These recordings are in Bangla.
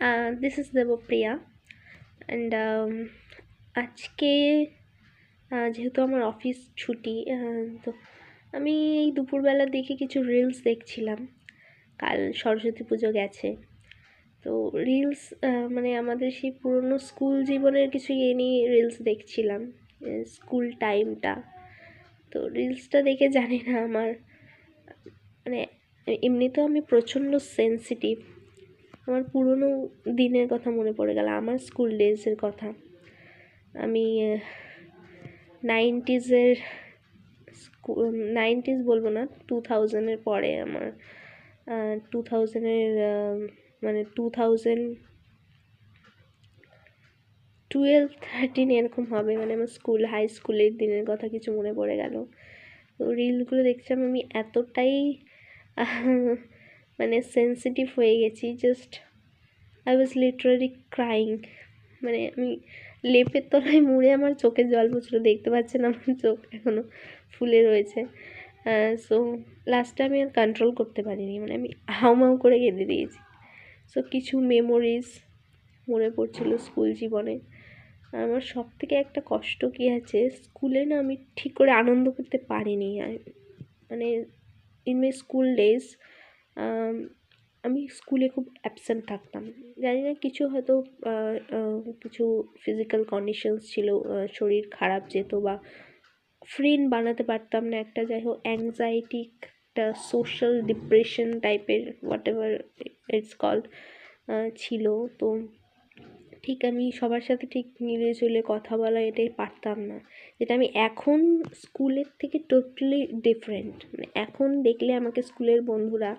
This is Devopriya and আজকে যেহেতু আমার অফিস ছুটি তো আমি এই দুপুরবেলার দিকে কিছু রিলস দেখছিলাম। কাল সরস্বতী পুজো গেছে, তো রিলস মানে আমাদের সেই পুরনো স্কুল জীবনের কিছু ইয়ে নিয়ে রিলস দেখছিলাম, স্কুল টাইমটা। তো রিলসটা দেখে জানি না আমার মানে এমনিতেও আমি প্রচণ্ড সেন্সিটিভ। আমার পুরনো দিনের কথা মনে পড়ে গেল, আমার স্কুল ডেজের কথা। আমি 90s বলবো না, 2000-এর পরে আমার 2000-এর মানে 2012-13 এরকম হবে, মানে আমার হাই স্কুলের দিনের কথা কিছু মনে পড়ে গেল। তো রিলগুলো দেখছিলাম, আমি এতটাই মানে সেন্সিটিভ হয়ে গেছি, just I was literally crying. মানে আমি লেপের তলায় মুড়ে আমার চোখে জল পড়ছিল, দেখতে পাচ্ছেন আমার চোখ এখনও ফুলে রয়েছে। সো লাস্টে আমি আর কন্ট্রোল করতে পারিনি, মানে আমি হাউমাউ করে কেঁদে দিয়েছি। সো কিছু মেমোরিজ মনে পড়ছিল স্কুল জীবনে। আমার সব থেকে একটা কষ্ট কী আছে, স্কুলে না আমি ঠিক করে আনন্দ করতে পারিনি। মানে ইন মাই স্কুল ডেজ আমি স্কুলে খুব অ্যাবসেন্ট থাকতাম। জানি না, কিছু হয়তো কিছু ফিজিক্যাল কন্ডিশনস ছিল, শরীর খারাপ যেত বা ফ্রেন্ড বানাতে পারতাম না একটা, যাই হোক অ্যাংজাইটি, একটা সোশ্যাল ডিপ্রেশন টাইপের হোয়াট এভার ইটস কল্ড ছিল। তো ঠিক আমি সবার সাথে ঠিক মিলে চলে কথা বলা এটাই পারতাম না, যেটা আমি এখন স্কুলের থেকে টোটালি ডিফারেন্ট। মানে এখন দেখলে আমাকে স্কুলের বন্ধুরা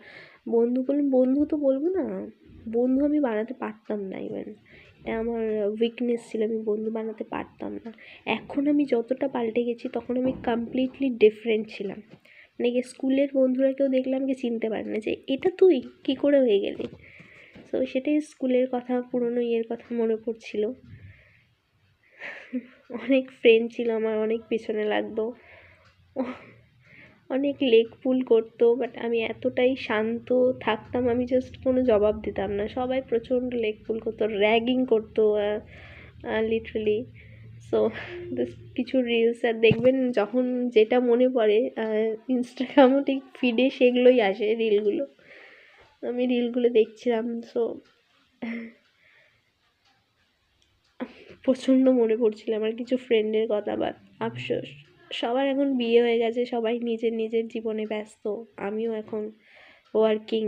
বন্ধু তো বলবো না, বন্ধু আমি বানাতে পারতাম না। ইভেন এটা আমার উইকনেস ছিল, আমি বন্ধু বানাতে পারতাম না। এখন আমি যতটা পাল্টে গেছি, তখন আমি কমপ্লিটলি ডিফারেন্ট ছিলাম। মানে স্কুলের বন্ধুরা কেউ দেখলে আমাকে চিনতে পারে না, যে এটা তুই কী করে হয়ে গেলি। তো সেটাই স্কুলের কথা, পুরনো ইয়ের কথা মনে পড়ছিল। অনেক ফ্রেন্ড ছিল আমার, অনেক পিছনে লাগতো, অনেক লেগ পুল করতো, বাট আমি এতটাই শান্ত থাকতাম, আমি জাস্ট কোনো জবাব দিতাম না। সবাই প্রচণ্ড লেগ পুল করতো, র্যাগিং করতো লিটারালি। সো কিছু রিলস আর দেখবেন, যখন যেটা মনে পড়ে ইনস্টাগ্রামও ঠিক ফিডে সেগুলোই আসে রিলগুলো। আমি রিলগুলো দেখছিলাম, সো প্রচণ্ড মনে পড়ছিল আমার কিছু ফ্রেন্ডের কথা। বা আফসোস, সবার এখন বিয়ে হয়ে গেছে, সবাই নিজের নিজের জীবনে ব্যস্ত। আমিও এখন ওয়ার্কিং,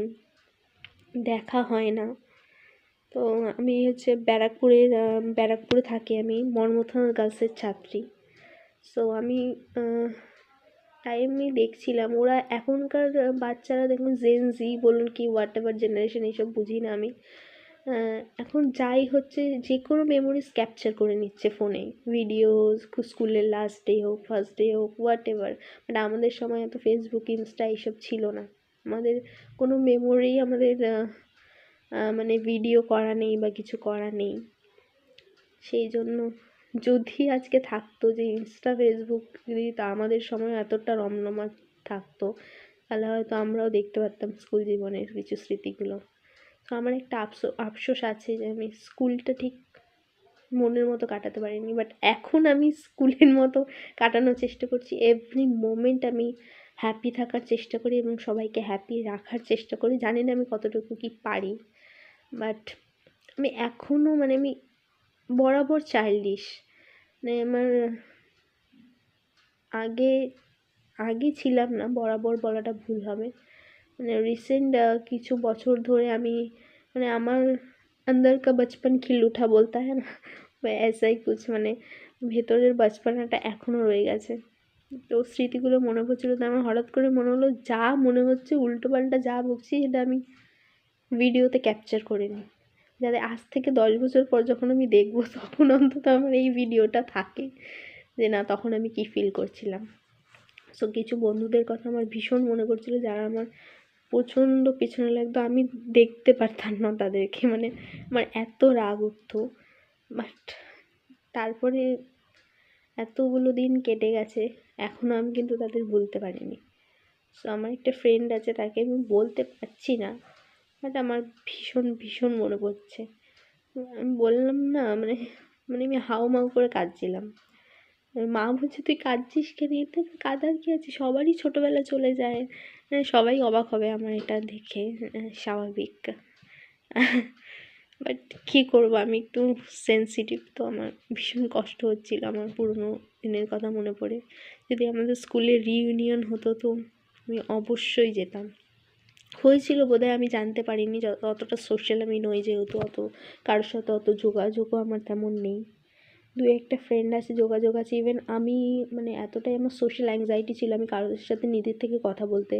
দেখা হয় না। তো আমি হচ্ছে ব্যারাকপুরে থাকি, আমি মর্মথা গার্লসের ছাত্রী। সো আমি টাইমে দেখছিলাম, ওরা এখনকার বাচ্চারা দেখুন, জেন-জি বলুন কি হোয়াট এভার জেনারেশন, এইসব বুঝি না আমি। এখন যাই হচ্ছে, যে কোনো মেমোরিজ ক্যাপচার করে নিচ্ছে ফোনে, ভিডিওস, স্কুলের লাস্ট ডে হোক, ফার্স্ট ডে হোক, হোয়াট এভার। বাট আমাদের সময় এত ফেসবুক, ইনস্টা এইসব ছিল না। আমাদের কোনো মেমোরি আমাদের মানে ভিডিও করা নেই বা কিছু করা নেই। সেই জন্য যদি আজকে থাকতো যে ইনস্টা, ফেসবুক, যদি তা আমাদের সময় এতটা রমরমা থাকতো, তাহলে হয়তো আমরাও দেখতে পারতাম স্কুল জীবনের কিছু স্মৃতিগুলো। তো আমার একটা আফসোস আছে যে আমি স্কুলটা ঠিক মনের মতো কাটাতে পারিনি। বাট এখন আমি স্কুলের মতো কাটানোর চেষ্টা করছি। এভরি মোমেন্ট আমি হ্যাপি থাকার চেষ্টা করি এবং সবাইকে হ্যাপি রাখার চেষ্টা করি। জানি না আমি কতটুকু কী পারি, বাট আমি এখনও মানে আমি বরাবর চাইল্ডিশ। মানে আমার আগে আগে ছিলাম না, বরাবর বলাটা ভুল হবে। মানে রিসেন্ট কিছু বছর ধরে আমি মানে আমার अंदर का बचपन खिल उठा बोलता है ना, ऐसा ही कुछ, মানে ভেতরের বাচপানাটা এখনও রয়ে গেছে। তো স্মৃতিগুলো মনে পড়ছিল, তো আমার হঠাৎ করে মনে হলো, যা মনে হচ্ছে উল্টোপাল্টা যা বকছি সেটা আমি ভিডিওতে ক্যাপচার করে নিই, যাতে আজ থেকে 10 বছর পর যখন আমি দেখবো, তখন অন্তত আমার এই ভিডিওটা থাকে, যে না তখন আমি কী ফিল করছিলাম। সো কিছু বন্ধুদের কথা আমার ভীষণ মনে পড়ছিল, যারা আমার প্রচণ্ড পিছনে লাগতো, আমি দেখতে পারতাম না তাদেরকে, মানে আমার এত রাগ উঠতো। বাট তারপরে এতগুলো দিন কেটে গেছে, এখনও আমি কিন্তু তাদের ভুলতে পারিনি। সো আমার একটা ফ্রেন্ড আছে, তাকে আমি বলতে পারছি না, বাট আমার ভীষণ ভীষণ মনে পড়ছে। আমি বললাম না, মানে মানে আমি হাউমাউ করে কাঁদছিলাম। মা বলছে, তুই কাঁদছিস কেন? এতে কাঁদার কি আছে, সবারই ছোটোবেলা চলে যায়। সবাই অবাক হবে আমার এটা দেখে, স্বাভাবিক। বাট কী করবো, আমি একটু সেন্সিটিভ, তো আমার ভীষণ কষ্ট হচ্ছিল আমার পুরনো দিনের কথা মনে পড়ে। যদি আমাদের স্কুলে রিইউনিয়ন হতো তো আমি অবশ্যই যেতাম। হয়েছিল বোধহয়, আমি জানতে পারিনি, অতটা সোশ্যাল আমি নই যেহেতু, অত কারোর সাথে অত যোগাযোগও আমার তেমন নেই। দু একটা ফ্রেন্ড আছে, যোগাযোগ আছে। ইভেন আমি মানে এতটাই আমার সোশ্যাল অ্যাংজাইটি ছিল, আমি কারোর সাথে নিজের থেকে কথা বলতে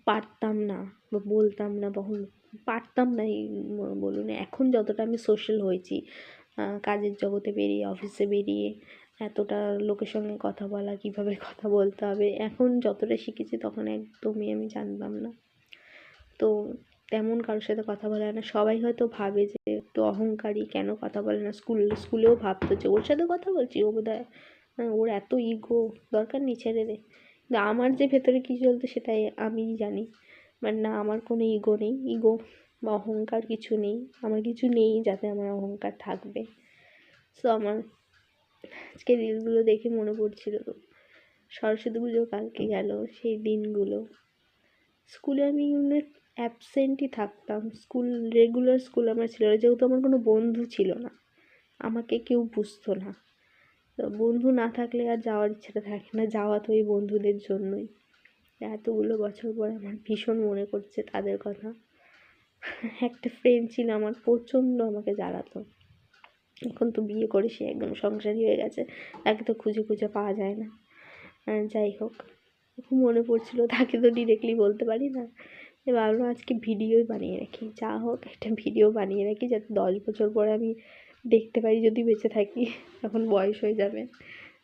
পারতাম না বা বলতাম না, তখন পারতাম না বলুন। এখন যতটা আমি সোশ্যাল হয়েছি, কাজের জগতে বেরিয়ে, অফিসে বেরিয়ে এতটা লোকের সঙ্গে কথা বলা, কীভাবে কথা বলতে হবে, এখন যতটা শিখেছি তখন একদমই আমি জানতাম না। তো তেমন কারোর সাথে কথা বলে না। সবাই হয়তো ভাবে যে একটু অহংকারী, কেন কথা বলে না। স্কুলেও ভাবতো যে ওর সাথে কথা বলছি, ও বোধহয় ওর এত ইগো, দরকার নেই, ছেড়ে দে। কিন্তু আমার যে ভেতরে কী চলতো সেটাই আমিই জানি। বাট না, আমার কোনো ইগো নেই, ইগো বা অহংকার কিছু নেই, আমার কিছু নেই যাতে আমার অহংকার থাকবে। সো আমার আজকে রিলগুলো দেখে মনে পড়ছিল, তো সরস্বতী পুজো কালকে গেল, সেই দিনগুলো স্কুলে আমি অ্যাবসেন্টই থাকতাম। রেগুলার স্কুল আমার ছিল না, যেহেতু আমার কোনো বন্ধু ছিল না, আমাকে কেউ বুঝতো না। তো বন্ধু না থাকলে আর যাওয়ার ইচ্ছাটা থাকে না, যাওয়া তো এই বন্ধুদের জন্যই। এতগুলো বছর পরে আমার ভীষণ মনে পড়ছে তাদের কথা। একটা ফ্রেন্ড ছিল আমার, প্রচণ্ড আমাকে জ্বালাতো। এখন তো বিয়ে করে সে একদম সংসারী হয়ে গেছে, তাকে তো খুঁজে খুঁজে পাওয়া যায় না। যাই হোক, খুব মনে পড়ছিলো, তাকে তো ডিরেক্টলি বলতে পারি না। ভাবলাম আজকে ভিডিওই বানিয়ে রাখি, যা হোক একটা ভিডিও বানিয়ে রাখি, যাতে 10 বছর পরে আমি দেখতে পারি, যদি বেঁচে থাকি। তখন বয়স হয়ে যাবে,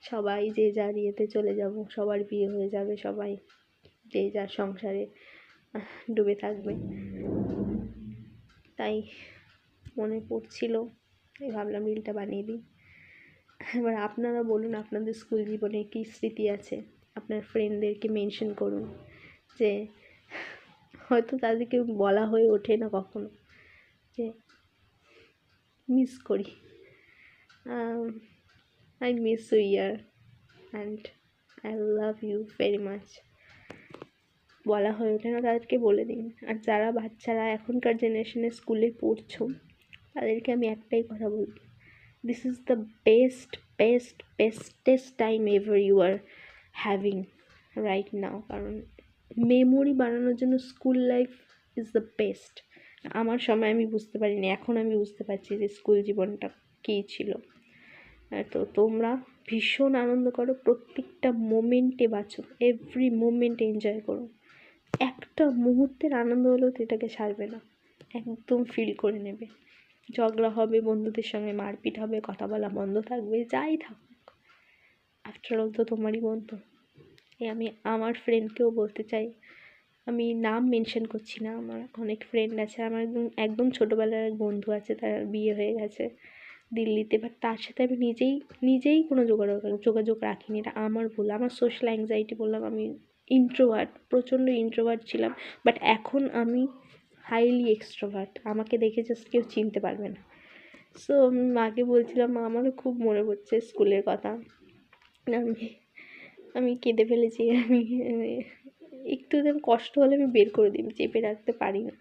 সবাই যে যার ইয়েতে চলে যাব, সবার বিয়ে হয়ে যাবে, সবাই যে যার সংসারে ডুবে থাকবে। তাই মনে পড়ছিল, তাই ভাবলাম রিলটা বানিয়ে দিই। এবার আপনারা বলুন, আপনাদের স্কুল জীবনে কী স্মৃতি আছে, আপনার ফ্রেন্ডদেরকে মেনশন করুন, যে হয়তো তাদেরকে বলা হয়ে ওঠে না কখনো, যে মিস করি, আই মিস ইউ ইয়ার and I love you very much. বলা হয়ে ওঠে না, তাদেরকে বলে দিন। আর যারা বাচ্চারা এখনকার জেনারেশনে স্কুলে পড়ছো, তাদেরকে আমি একটাই কথা বলবো, this is the bestest time ever you are having right now. কারণ মেমোরি বানানোর জন্য school life is the best. আমার সময় আমি বুঝতে পারিনি, এখন আমি বুঝতে পারছি যে স্কুল জীবনটা কী ছিল। তো তোমরা ভীষণ আনন্দ করো, প্রত্যেকটা মোমেন্টে বাঁচো, এভরি মোমেন্ট এনজয় করো। একটা মুহূর্তের আনন্দ হলেও তো এটাকে ছাড়বে না, একদম ফিল করে নেবে। ঝগড়া হবে, বন্ধুদের সঙ্গে মারপিট হবে, কথা বলা বন্ধ থাকবে, যাই থাকুক, আফটার অল তো তোমারই বন্ধু। আমি আমার ফ্রেন্ডকেও বলতে চাই, আমি নাম মেনশন করছি না, আমার অনেক ফ্রেন্ড আছে, আমার একদম ছোটোবেলার এক বন্ধু আছে, তার বিয়ে হয়ে গেছে দিল্লিতে, বাট তার সাথে আমি নিজেই কোনো যোগাযোগ রাখিনি। এটা আমার ভুল, আমার সোশ্যাল অ্যাংজাইটি বললাম, আমি ইন্ট্রোভার্ট, প্রচণ্ড ইন্ট্রোভার্ট ছিলাম, বাট এখন আমি হাইলি এক্সট্রোভার্ট, আমাকে দেখে জাস্ট কেউ চিনতে পারবে না। সো আমি মাকে বলছিলাম, মা আমারও খুব মনে পড়ছে স্কুলের কথা, আমি আমি কেঁদে ফেলেছি। আমি একটু যেন কষ্ট হলে আমি বের করে দিই, চেপে রাখতে পারি না।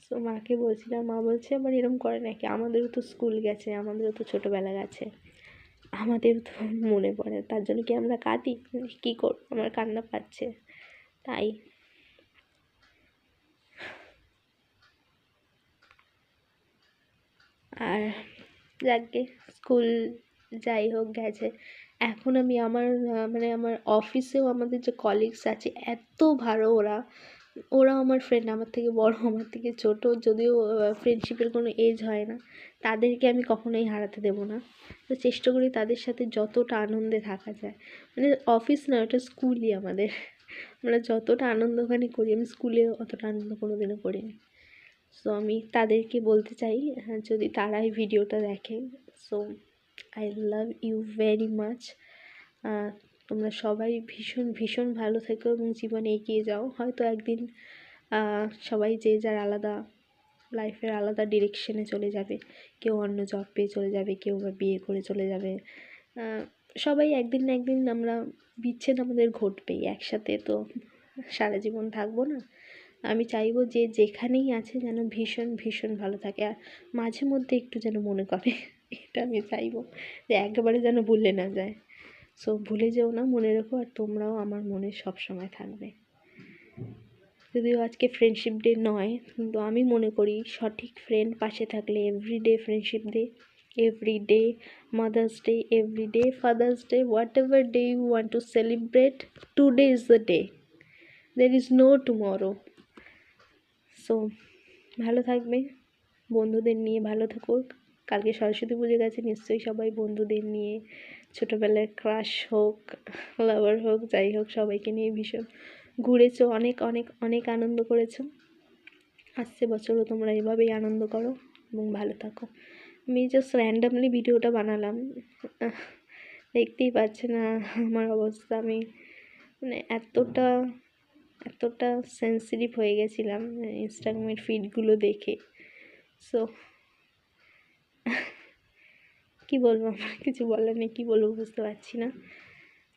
সো মাকে বলছিলাম, মা বলছে আবার এরকম করে নাকি, আমাদেরও তো স্কুল গেছে, আমাদেরও তো ছোটোবেলা গেছে, আমাদেরও তো মনে পড়ে, তার জন্য কি আমরা কাঁদি? কী করব, আমার কান্না পাচ্ছে। তাই আর যাকগে, স্কুল যাই হোক গেছে। এখন আমি আমার মানে আমার অফিসেও আমাদের যে কলিগস আছে, এত ভালো ওরা, ওরাও আমার ফ্রেন্ড, আমার থেকে বড়, আমার থেকে ছোট, যদিও ফ্রেন্ডশিপের কোনো এজ হয় না, তাদেরকে আমি কখনোই হারাতে দেবো না। তো চেষ্টা করি তাদের সাথে যতটা আনন্দে থাকা যায়, মানে অফিস না, ওটা স্কুলই আমাদের, আমরা যতটা আনন্দ ওখানে করি, আমি স্কুলে অতটা আনন্দ কোনো দিনও করিনি। সো আমি তাদেরকে বলতে চাই, যদি তারা এই ভিডিওটা দেখে, so I love you very much. তোমরা সবাই ভীষণ ভীষণ ভালো থেকো এবং জীবনে এগিয়ে যাও। হয়তো একদিন সবাই যে যার আলাদা লাইফের আলাদা ডিরেকশনে চলে যাবে, কেউ অন্য জব পেয়ে চলে যাবে, কেউ বা বিয়ে করে চলে যাবে। সবাই একদিন না একদিন আমরা বিচ্ছেদ আমাদের ঘটবেই, একসাথে তো সারা জীবন থাকবো না। আমি চাইবো যে যেখানেই আছে যেন ভীষণ ভীষণ ভালো থাকে, আর মাঝে মধ্যে একটু যেন মনে করে, এটা আমি চাইবো, যে একেবারে যেন ভুলে না যায়। সো ভুলে যেও না, মনে রেখো, আর তোমরাও আমার মনে সব সময় থাকবে। যদিও আজকে ফ্রেন্ডশিপ ডে নয়, কিন্তু আমি মনে করি সঠিক ফ্রেন্ড পাশে থাকলে everyday friendship day, everyday mother's day, everyday father's day, whatever day you want to celebrate, today is the day, there is no tomorrow. So ভালো থাকবে, বন্ধুদের নিয়ে ভালো থাকো। কালকে সরস্বতী পুজো গেছে, নিশ্চয়ই সবাই বন্ধুদের নিয়ে, ছোটোবেলার ক্রাশ হোক, লাভার হোক, যাই হোক, সবাইকে নিয়ে ভীষণ ঘুরেছো, অনেক অনেক অনেক আনন্দ করেছো। আসছে বছরও তোমরা এভাবেই আনন্দ করো এবং ভালো থাকো। আমি জাস্ট র্যান্ডামলি ভিডিওটা বানালাম, দেখতেই পাচ্ছে না আমার অবস্থা, আমি মানে এতটা এতটা সেন্সিটিভ হয়ে গেছিলাম ইনস্টাগ্রামের ফিডগুলো দেখে। সো কী বলবো, আমার কিছু বলার নেই, কী বলবো বুঝতে পারছি না।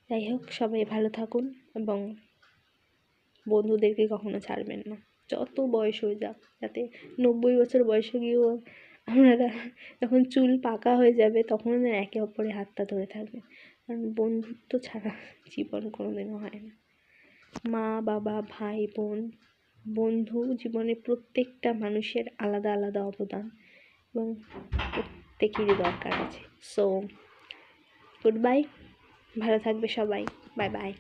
যাই হোক, সবাই ভালো থাকুন এবং বন্ধুদেরকে কখনো ছাড়বেন না, যত বয়স হয়ে যাক, যাতে 90 বছর বয়সে গিয়েও আপনারা যখন চুল পাকা হয়ে যাবে তখন একে অপরের হাতটা ধরে থাকবে, কারণ বন্ধুত্ব ছাড়া জীবন কোনোদিনও হয় না। মা বাবা ভাই বোন বন্ধু জীবনে প্রত্যেকটা মানুষের আলাদা আলাদা অবদান এবং প্রত্যেকেরই দরকার আছে। সো গুড বাই, ভালো থাকবে সবাই, বাই বাই।